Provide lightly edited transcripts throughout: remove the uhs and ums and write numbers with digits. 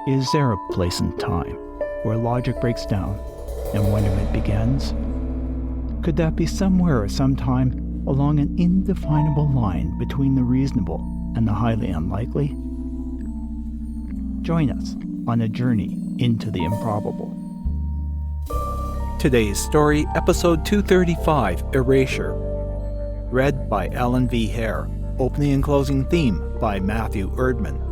Is there a place in time where logic breaks down and wonderment begins? Could that be somewhere or sometime along an indefinable line between the reasonable and the highly unlikely? Join us on a journey into the improbable. Today's story, episode 235, Erasure. Read by Alan V. Hare. Opening and closing theme by Matthew Erdman.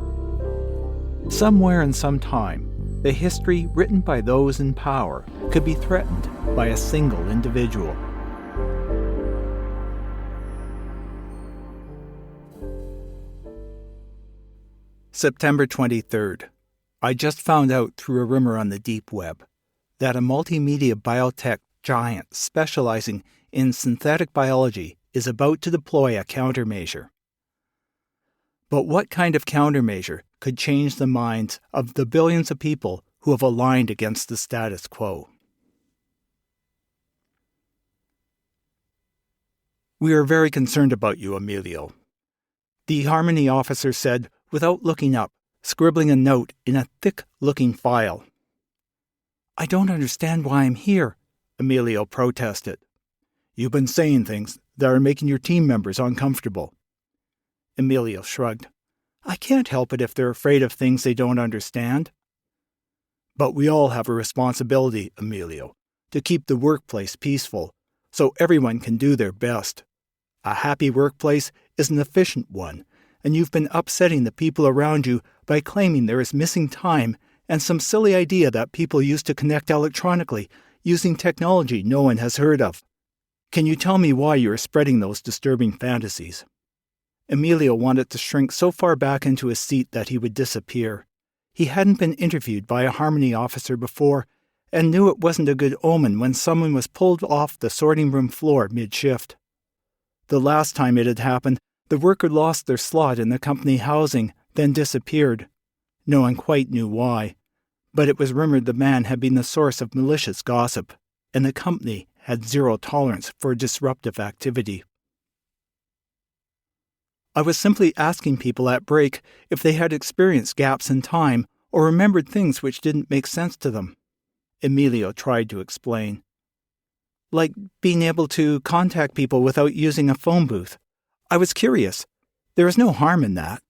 Somewhere and sometime, the history written by those in power could be threatened by a single individual. September 23rd. I just found out through a rumor on the deep web that a multimedia biotech giant specializing in synthetic biology is about to deploy a countermeasure. But what kind of countermeasure could change the minds of the billions of people who have aligned against the status quo? "We are very concerned about you, Emilio," the Harmony officer said without looking up, scribbling a note in a thick-looking file. "I don't understand why I'm here," Emilio protested. "You've been saying things that are making your team members uncomfortable." Emilio shrugged. "I can't help it if they're afraid of things they don't understand." "But we all have a responsibility, Emilio, to keep the workplace peaceful, so everyone can do their best. A happy workplace is an efficient one, and you've been upsetting the people around you by claiming there is missing time and some silly idea that people used to connect electronically using technology no one has heard of. Can you tell me why you are spreading those disturbing fantasies?" Emilio wanted to shrink so far back into his seat that he would disappear. He hadn't been interviewed by a Harmony officer before and knew it wasn't a good omen when someone was pulled off the sorting room floor mid-shift. The last time it had happened, the worker lost their slot in the company housing, then disappeared. No one quite knew why, but it was rumored the man had been the source of malicious gossip, and the company had zero tolerance for disruptive activity. "I was simply asking people at break if they had experienced gaps in time or remembered things which didn't make sense to them," Emilio tried to explain. "Like being able to contact people without using a phone booth. I was curious. There is no harm in that."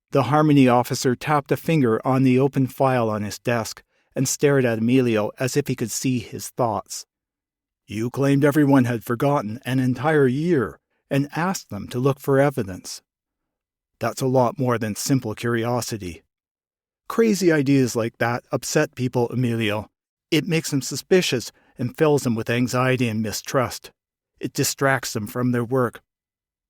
The Harmony officer tapped a finger on the open file on his desk and stared at Emilio as if he could see his thoughts. "You claimed everyone had forgotten an entire year and asked them to look for evidence. That's a lot more than simple curiosity. Crazy ideas like that upset people, Emilio. It makes them suspicious and fills them with anxiety and mistrust. It distracts them from their work.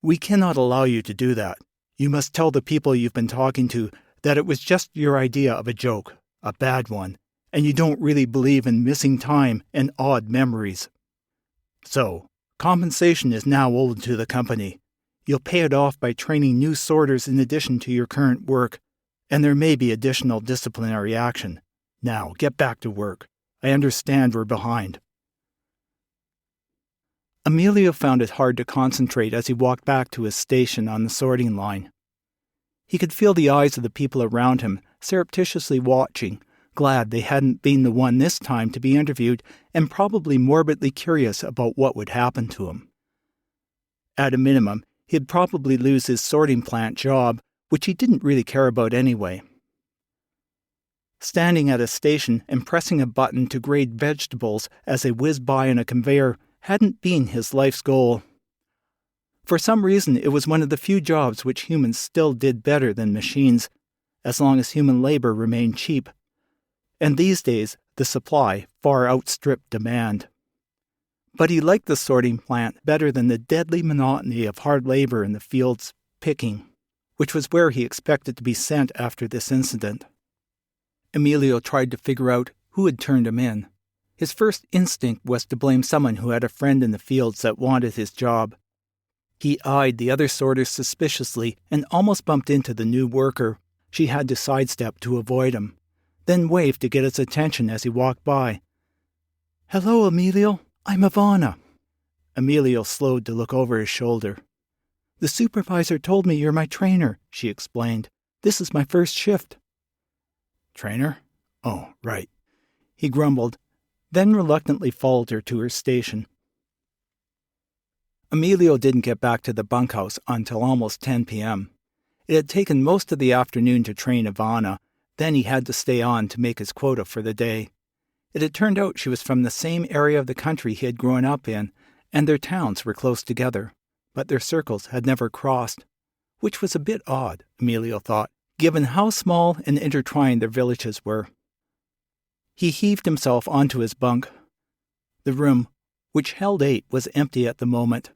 We cannot allow you to do that. You must tell the people you've been talking to that it was just your idea of a joke, a bad one, and you don't really believe in missing time and odd memories. So, compensation is now owed to the company. You'll pay it off by training new sorters in addition to your current work, and there may be additional disciplinary action. Now, get back to work. I understand we're behind." Emilio found it hard to concentrate as he walked back to his station on the sorting line. He could feel the eyes of the people around him surreptitiously watching, glad they hadn't been the one this time to be interviewed, and probably morbidly curious about what would happen to him. At a minimum, he'd probably lose his sorting plant job, which he didn't really care about anyway. Standing at a station and pressing a button to grade vegetables as they whizzed by on a conveyor hadn't been his life's goal. For some reason, it was one of the few jobs which humans still did better than machines, as long as human labor remained cheap. And these days, the supply far outstripped demand. But he liked the sorting plant better than the deadly monotony of hard labor in the fields picking, which was where he expected to be sent after this incident. Emilio tried to figure out who had turned him in. His first instinct was to blame someone who had a friend in the fields that wanted his job. He eyed the other sorters suspiciously and almost bumped into the new worker. She had to sidestep to avoid him, then waved to get his attention as he walked by. "Hello, Emilio. I'm Ivana." Emilio slowed to look over his shoulder. "The supervisor told me you're my trainer," she explained. "This is my first shift." Trainer? Oh, right. He grumbled, then reluctantly followed her to her station. Emilio didn't get back to the bunkhouse until almost 10 p.m. It had taken most of the afternoon to train Ivana, then he had to stay on to make his quota for the day. It had turned out she was from the same area of the country he had grown up in, and their towns were close together, but their circles had never crossed, which was a bit odd, Emilio thought, given how small and intertwined their villages were. He heaved himself onto his bunk. The room, which held 8, was empty at the moment.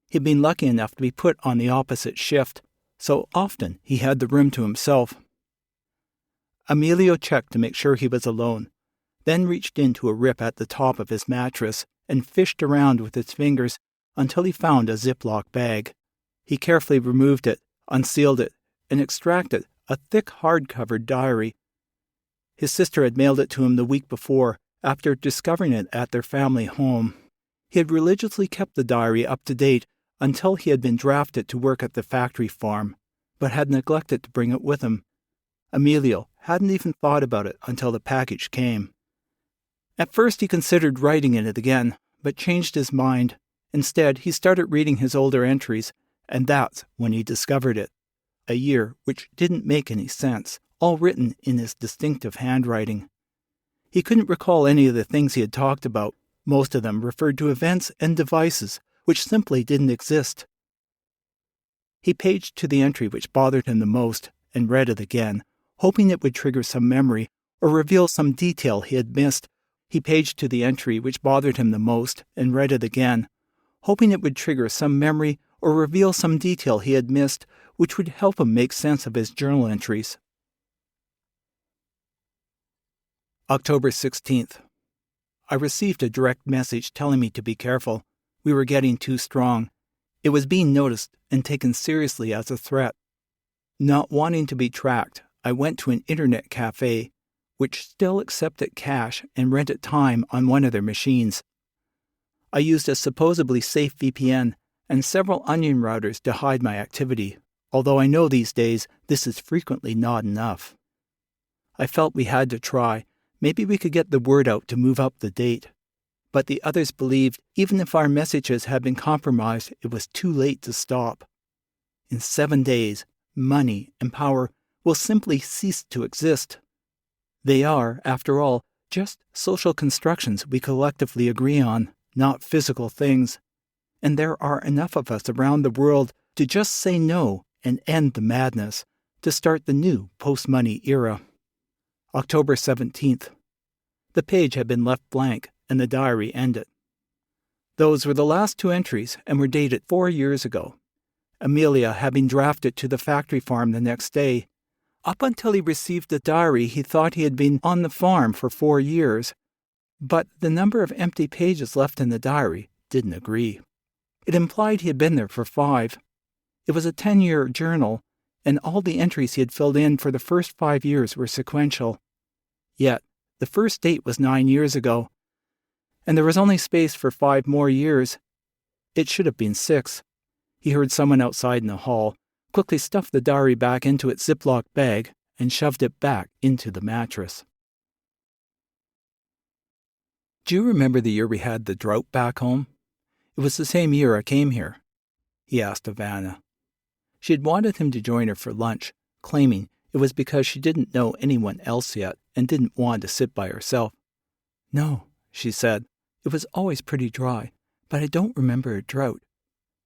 He'd been lucky enough to be put on the opposite shift, so often he had the room to himself. Emilio checked to make sure he was alone, then reached into a rip at the top of his mattress and fished around with his fingers until he found a Ziploc bag. He carefully removed it, unsealed it, and extracted a thick hard-covered diary. His sister had mailed it to him the week before, after discovering it at their family home. He had religiously kept the diary up to date until he had been drafted to work at the factory farm, but had neglected to bring it with him. Emilio hadn't even thought about it until the package came. At first he considered writing in it again, but changed his mind. Instead, he started reading his older entries, and that's when he discovered it. A year which didn't make any sense, all written in his distinctive handwriting. He couldn't recall any of the things he had talked about. Most of them referred to events and devices which simply didn't exist. He paged to the entry which bothered him the most and read it again, hoping it would trigger some memory or reveal some detail he had missed. He paged to the entry which bothered him the most and read it again, hoping it would trigger some memory or reveal some detail he had missed which would help him make sense of his journal entries. October 16th. I received a direct message telling me to be careful. We were getting too strong. It was being noticed and taken seriously as a threat. Not wanting to be tracked, I went to an internet cafe, which still accepted cash and rented time on one of their machines. I used a supposedly safe VPN and several onion routers to hide my activity, although I know these days this is frequently not enough. I felt we had to try. Maybe we could get the word out to move up the date. But the others believed even if our messages had been compromised, it was too late to stop. In 7 days, money and power will simply cease to exist. They are, after all, just social constructions we collectively agree on, not physical things. And there are enough of us around the world to just say no and end the madness, to start the new post-money era. October 17th. The page had been left blank and the diary ended. Those were the last 2 entries and were dated 4 years ago. Emilio had been drafted to the factory farm the next day. Up until he received the diary, he thought he had been on the farm for 4 years, but the number of empty pages left in the diary didn't agree. It implied he had been there for 5. It was a 10-year journal, and all the entries he had filled in for the first 5 years were sequential. Yet, the first date was 9 years ago, and there was only space for 5 more years. It should have been 6. He heard someone outside in the hall, quickly stuffed the diary back into its Ziploc bag, and shoved it back into the mattress. Do you remember the year we had the drought back home? It was the same year I came here, he asked Ivana. She had wanted him to join her for lunch, claiming it was because she didn't know anyone else yet and didn't want to sit by herself. No, she said, it was always pretty dry, but I don't remember a drought.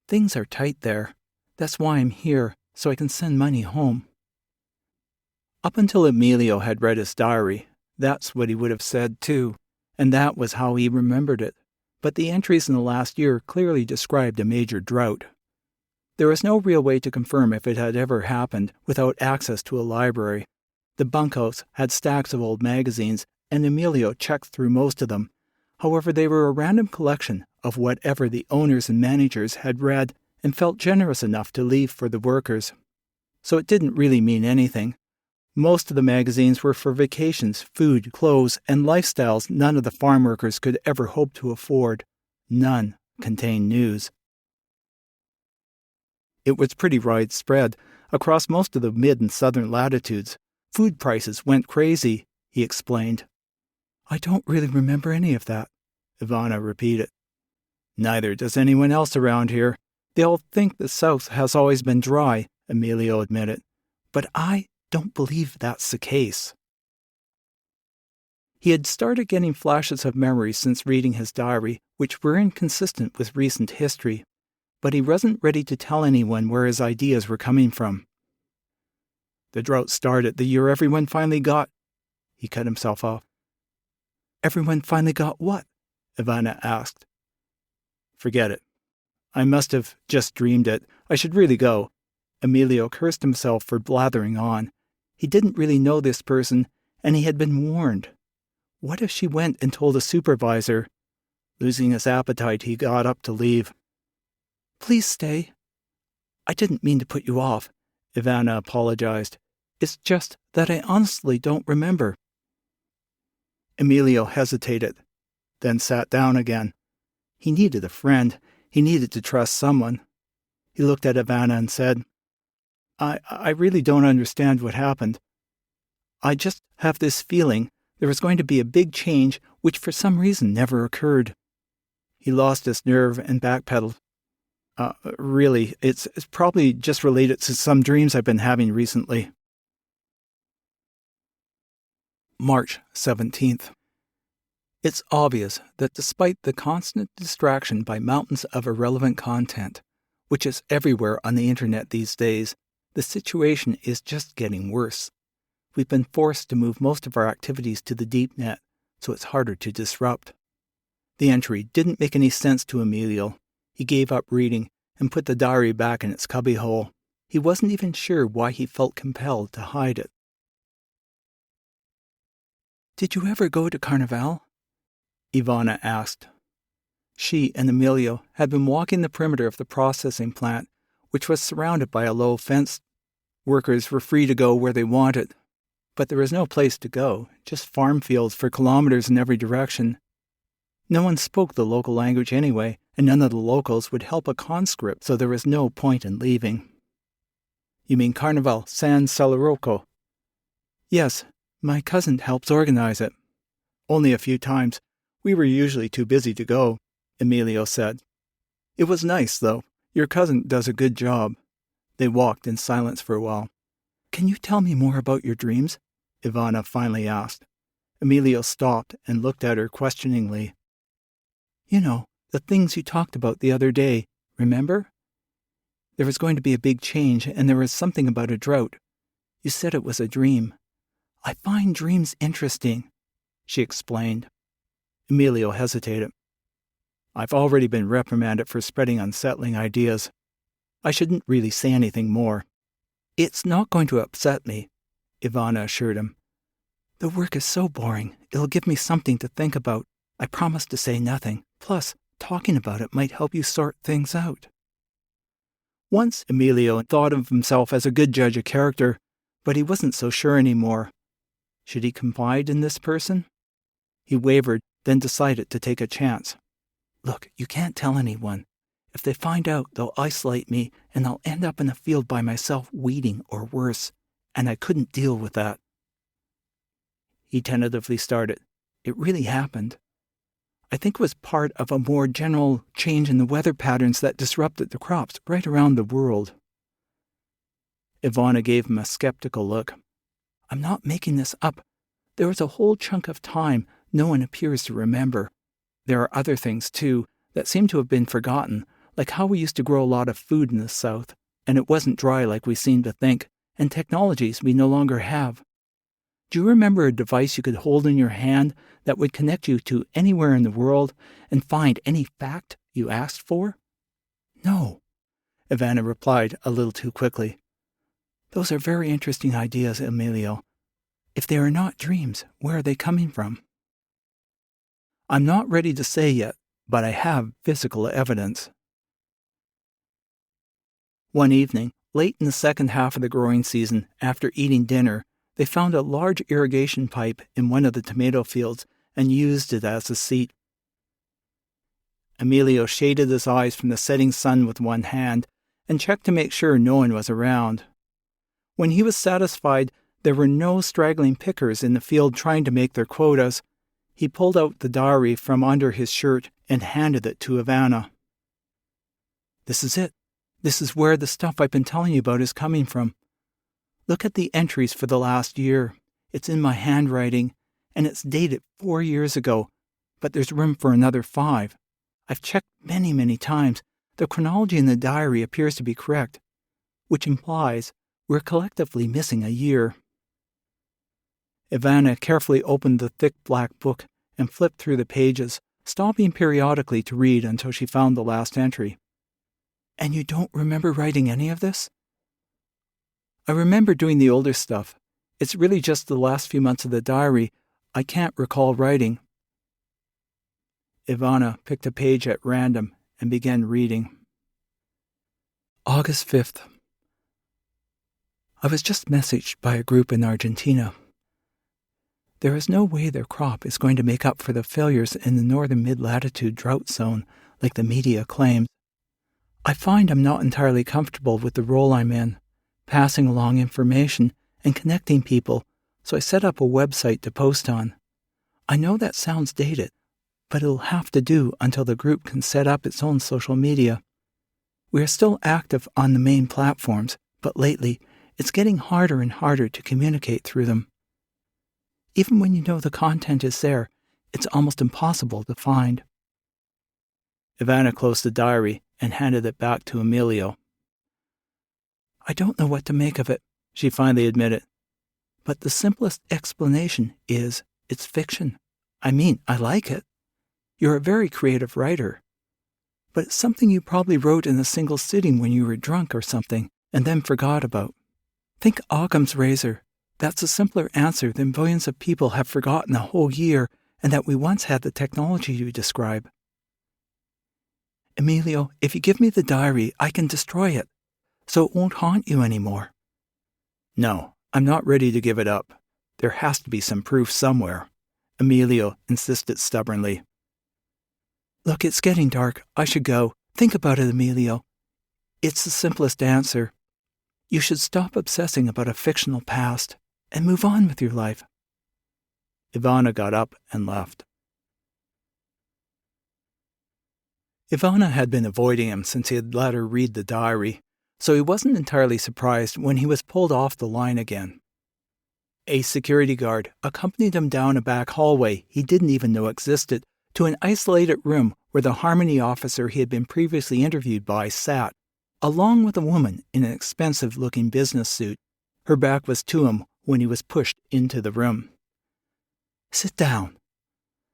Things are tight there. That's why I'm here, so I can send money home. Up until Emilio had read his diary, that's what he would have said too, and that was how he remembered it. But the entries in the last year clearly described a major drought. There was no real way to confirm if it had ever happened without access to a library. The bunkhouse had stacks of old magazines, and Emilio checked through most of them. However, they were a random collection of whatever the owners and managers had read and felt generous enough to leave for the workers. So it didn't really mean anything. Most of the magazines were for vacations, food, clothes, and lifestyles none of the farm workers could ever hope to afford. None contained news. It was pretty widespread across most of the mid and southern latitudes, Food prices went crazy, he explained. I don't really remember any of that, Ivana repeated. Neither does anyone else around here. They all think the South has always been dry, Emilio admitted. But I don't believe that's the case. He had started getting flashes of memory since reading his diary, which were inconsistent with recent history, but he wasn't ready to tell anyone where his ideas were coming from. The drought started the year everyone finally got... He cut himself off. Everyone finally got what? Ivana asked. Forget it. I must have just dreamed it. I should really go. Emilio cursed himself for blathering on. He didn't really know this person, and he had been warned. What if she went and told a supervisor? Losing his appetite, he got up to leave. Please stay. I didn't mean to put you off, Ivana apologized. It's just that I honestly don't remember. Emilio hesitated, then sat down again. He needed a friend. He needed to trust someone. He looked at Ivana and said, I really don't understand what happened. I just have this feeling there was going to be a big change which for some reason never occurred. He lost his nerve and backpedaled. Really, it's probably just related to some dreams I've been having recently. March 17th. It's obvious that despite the constant distraction by mountains of irrelevant content, which is everywhere on the internet these days, the situation is just getting worse. We've been forced to move most of our activities to the deep net, so it's harder to disrupt. The entry didn't make any sense to Emilio. He gave up reading and put the diary back in its cubbyhole. He wasn't even sure why he felt compelled to hide it. Did you ever go to Carnival? Ivana asked. She and Emilio had been walking the perimeter of the processing plant, which was surrounded by a low fence. Workers were free to go where they wanted, but there was no place to go, just farm fields for kilometers in every direction. No one spoke the local language anyway, and none of the locals would help a conscript, so there was no point in leaving. You mean Carnival San Celerocco? Yes, my cousin helps organize it. Only a few times. We were usually too busy to go, Emilio said. It was nice, though. Your cousin does a good job. They walked in silence for a while. Can you tell me more about your dreams? Ivana finally asked. Emilio stopped and looked at her questioningly. You know, the things you talked about the other day, remember? There was going to be a big change, and there was something about a drought. You said it was a dream. I find dreams interesting, she explained. Emilio hesitated. I've already been reprimanded for spreading unsettling ideas. I shouldn't really say anything more. It's not going to upset me, Ivana assured him. The work is so boring, it'll give me something to think about. I promise to say nothing. Plus, talking about it might help you sort things out. Once Emilio thought of himself as a good judge of character, but he wasn't so sure anymore. Should he confide in this person? He wavered, then decided to take a chance. Look, you can't tell anyone. If they find out, they'll isolate me, and I'll end up in a field by myself weeding or worse, and I couldn't deal with that. He tentatively started. It really happened. I think it was part of a more general change in the weather patterns that disrupted the crops right around the world. Ivana gave him a skeptical look. I'm not making this up. There was a whole chunk of time no one appears to remember. There are other things, too, that seem to have been forgotten, like how we used to grow a lot of food in the South, and it wasn't dry like we seem to think, and technologies we no longer have. Do you remember a device you could hold in your hand that would connect you to anywhere in the world and find any fact you asked for? No, Ivana replied a little too quickly. Those are very interesting ideas, Emilio. If they are not dreams, where are they coming from? I'm not ready to say yet, but I have physical evidence. One evening, late in the second half of the growing season, after eating dinner, they found a large irrigation pipe in one of the tomato fields and used it as a seat. Emilio shaded his eyes from the setting sun with one hand and checked to make sure no one was around. When he was satisfied, There were no straggling pickers in the field trying to make their quotas. He pulled out the diary from under his shirt and handed it to Ivana. "This is it. This is where the stuff I've been telling you about is coming from. Look at the entries for the last year. It's in my handwriting, and it's dated 4 years ago, but there's room for another 5. I've checked many, many times. The chronology in the diary appears to be correct, which implies we're collectively missing a year." Ivana carefully opened the thick black book and flipped through the pages, stopping periodically to read until she found the last entry. "And you don't remember writing any of this?" "I remember doing the older stuff. It's really just the last few months of the diary I can't recall writing." Ivana picked a page at random and began reading. August 5th. I was just messaged by a group in Argentina. There is no way their crop is going to make up for the failures in the northern mid-latitude drought zone, like the media claims. I find I'm not entirely comfortable with the role I'm in, passing along information and connecting people, so I set up a website to post on. I know that sounds dated, but it'll have to do until the group can set up its own social media. We are still active on the main platforms, but lately it's getting harder and harder to communicate through them. Even when you know the content is there, it's almost impossible to find. Ivana closed the diary and handed it back to Emilio. "I don't know what to make of it," she finally admitted. "But the simplest explanation is it's fiction. I mean, I like it. You're a very creative writer. But it's something you probably wrote in a single sitting when you were drunk or something, and then forgot about. Think Occam's razor. That's a simpler answer than billions of people have forgotten a whole year and that we once had the technology you describe. Emilio, if you give me the diary, I can destroy it, so it won't haunt you anymore." "No, I'm not ready to give it up. There has to be some proof somewhere," Emilio insisted stubbornly. "Look, it's getting dark. I should go. Think about it, Emilio. It's the simplest answer. You should stop obsessing about a fictional past and move on with your life." Ivana got up and left. Ivana had been avoiding him since he had let her read the diary, so he wasn't entirely surprised when he was pulled off the line again. A security guard accompanied him down a back hallway he didn't even know existed to an isolated room where the Harmony officer he had been previously interviewed by sat, along with a woman in an expensive-looking business suit. Her back was to him when he was pushed into the room. "Sit down,"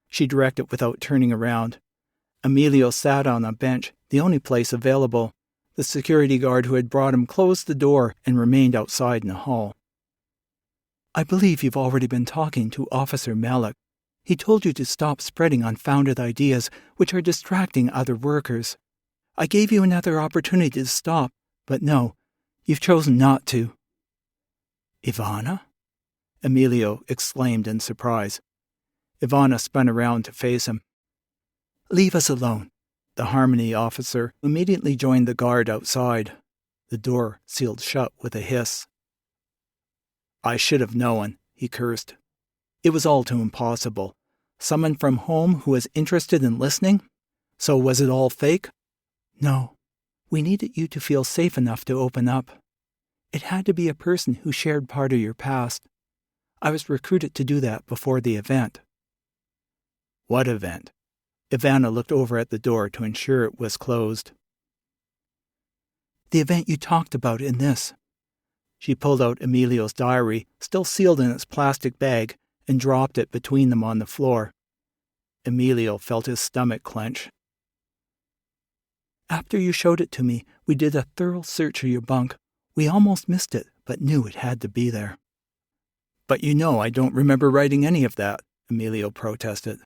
she directed without turning around. Emilio sat on a bench, the only place available. The security guard who had brought him closed the door and remained outside in the hall. "I believe you've already been talking to Officer Malik. He told you to stop spreading unfounded ideas which are distracting other workers. I gave you another opportunity to stop, but no, you've chosen not to." "Ivana?" Emilio exclaimed in surprise. Ivana spun around to face him. "Leave us alone." The Harmony officer immediately joined the guard outside. The door sealed shut with a hiss. "I should have known," he cursed. It was all too impossible. Someone from home who was interested in listening? So was it all fake? No. We needed you to feel safe enough to open up. It had to be a person who shared part of your past. I was recruited to do that before the event." "What event?" Ivana looked over at the door to ensure it was closed. "The event you talked about in this." She pulled out Emilio's diary, still sealed in its plastic bag, and dropped it between them on the floor. Emilio felt his stomach clench. "After you showed it to me, we did a thorough search of your bunk. We almost missed it, but knew it had to be there." "But you know I don't remember writing any of that," Emilio protested.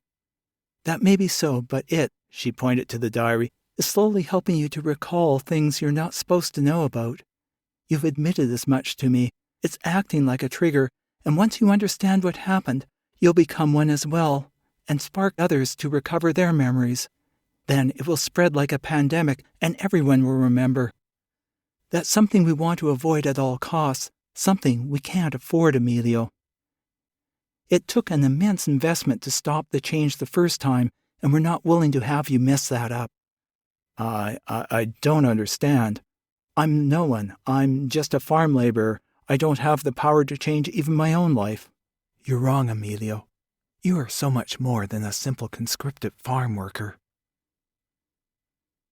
"That may be so, but she pointed to the diary, is slowly helping you to recall things you're not supposed to know about. You've admitted as much to me. It's acting like a trigger, and once you understand what happened, you'll become one as well, and spark others to recover their memories. Then it will spread like a pandemic, and everyone will remember. That's something we want to avoid at all costs, Something we can't afford, Emilio. It took an immense investment to stop the change the first time, and we're not willing to have you mess that up. I don't understand. I'm no one. I'm just a farm laborer. I don't have the power to change even my own life. You're wrong, Emilio. You are so much more than a simple conscripted farm worker.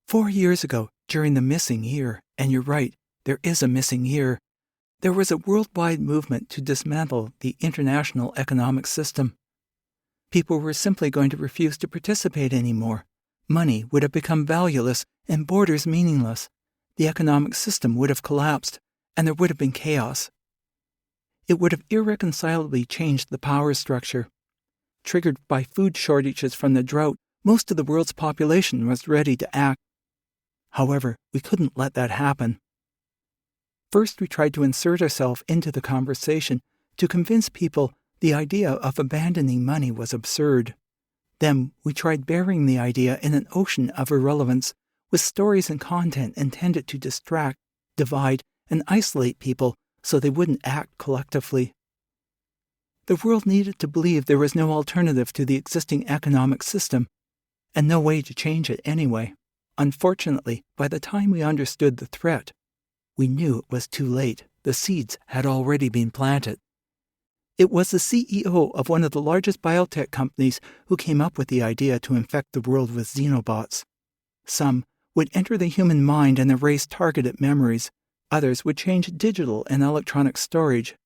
4 years ago, during the missing year, and you're right, there is a missing year, there was a worldwide movement to dismantle the international economic system. People were simply going to refuse to participate anymore. Money would have become valueless and borders meaningless. The economic system would have collapsed, and there would have been chaos. It would have irreconcilably changed the power structure. Triggered by food shortages from the drought, most of the world's population was ready to act. However, we couldn't let that happen. First, we tried to insert ourselves into the conversation to convince people the idea of abandoning money was absurd. Then, we tried burying the idea in an ocean of irrelevance, with stories and content intended to distract, divide, and isolate people so they wouldn't act collectively. The world needed to believe there was no alternative to the existing economic system, and no way to change it anyway. Unfortunately, by the time we understood the threat, we knew it was too late. The seeds had already been planted. It was the CEO of one of the largest biotech companies who came up with the idea to infect the world with xenobots. Some would enter the human mind and erase targeted memories. Others would change digital and electronic storage.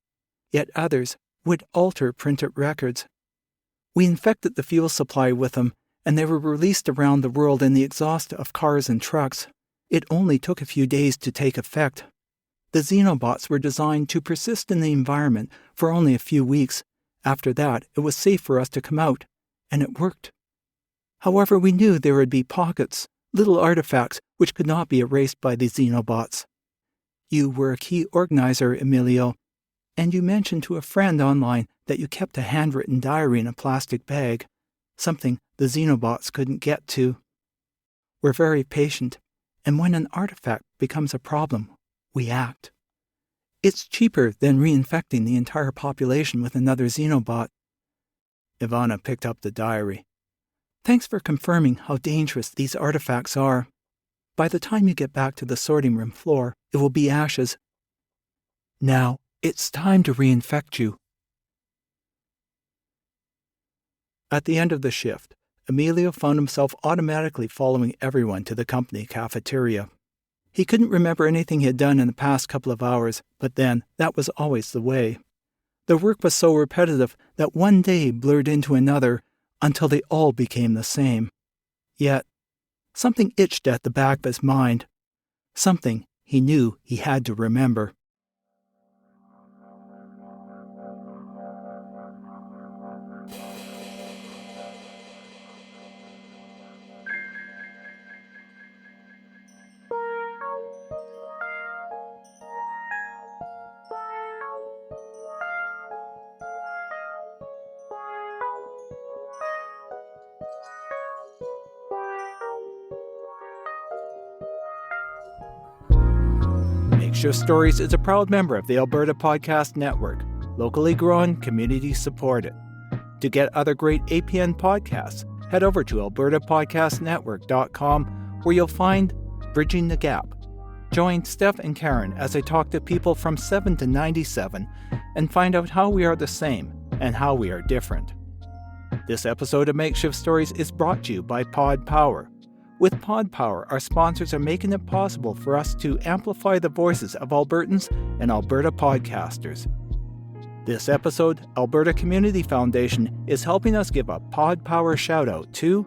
Yet others would alter printed records. We infected the fuel supply with them, and they were released around the world in the exhaust of cars and trucks. It only took a few days to take effect. The xenobots were designed to persist in the environment for only a few weeks. After that, it was safe for us to come out, and it worked. However, we knew there would be pockets, little artifacts, which could not be erased by the xenobots. You were a key organizer, Emilio, and you mentioned to a friend online that you kept a handwritten diary in a plastic bag, something the xenobots couldn't get to. We're very patient, and when an artifact becomes a problem, we act. It's cheaper than reinfecting the entire population with another xenobot. Ivana picked up the diary. Thanks for confirming how dangerous these artifacts are. By the time you get back to the sorting room floor, it will be ashes. Now, it's time to reinfect you. At the end of the shift, Emilio found himself automatically following everyone to the company cafeteria. He couldn't remember anything he had done in the past couple of hours, but then, that was always the way. The work was so repetitive that one day blurred into another until they all became the same. Yet, something itched at the back of his mind. Something he knew he had to remember. Makeshift Stories is a proud member of the Alberta Podcast Network, locally grown, community supported. To get other great APN podcasts, head over to albertapodcastnetwork.com, where you'll find Bridging the Gap. Join Steph and Karen as they talk to people from 7 to 97 and find out how we are the same and how we are different. This episode of Makeshift Stories is brought to you by Pod Power. With Pod Power, our sponsors are making it possible for us to amplify the voices of Albertans and Alberta podcasters. This episode, Alberta Community Foundation is helping us give a Pod Power shout-out to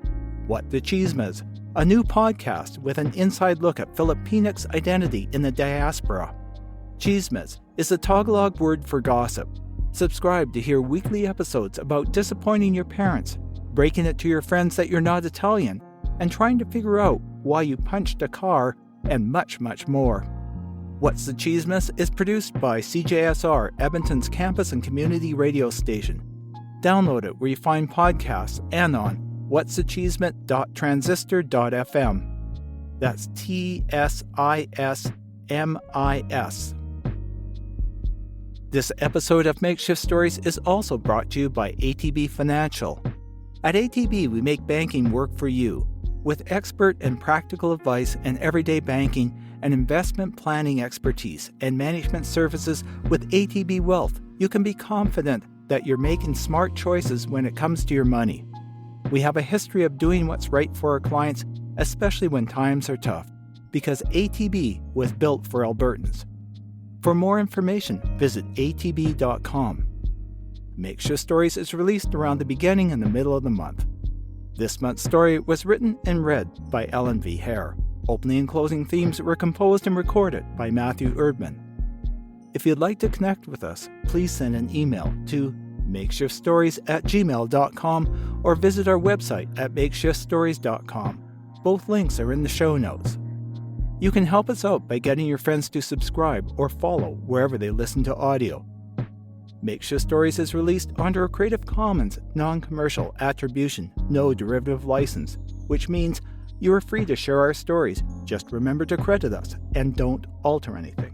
What the Cheesemas, a new podcast with an inside look at Filipinx identity in the diaspora. Cheesemas is the Tagalog word for gossip. Subscribe to hear weekly episodes about disappointing your parents, breaking it to your friends that you're not Italian, and trying to figure out why you punched a car, and much, much more. What's the Cheesemas is produced by CJSR, Edmonton's campus and community radio station. Download it where you find podcasts and on what'sachievement.transistor.fm. That's TSISMIS. This episode of Makeshift Stories is also brought to you by ATB Financial. At ATB, we make banking work for you. With expert and practical advice and everyday banking and investment planning expertise and management services with ATB Wealth, you can be confident that you're making smart choices when it comes to your money. We have a history of doing what's right for our clients, especially when times are tough, because ATB was built for Albertans. For more information, visit atb.com. Makeshift Stories is released around the beginning and the middle of the month. This month's story was written and read by Ellen V. Hare. Opening and closing themes were composed and recorded by Matthew Erdman. If you'd like to connect with us, please send an email to makeshiftstories@gmail.com or visit our website at makeshiftstories.com. Both links are in the show notes. You can help us out by getting your friends to subscribe or follow wherever they listen to audio. Makeshift Stories is released under a Creative Commons non-commercial attribution, no derivative license, which means you are free to share our stories. Just remember to credit us and don't alter anything.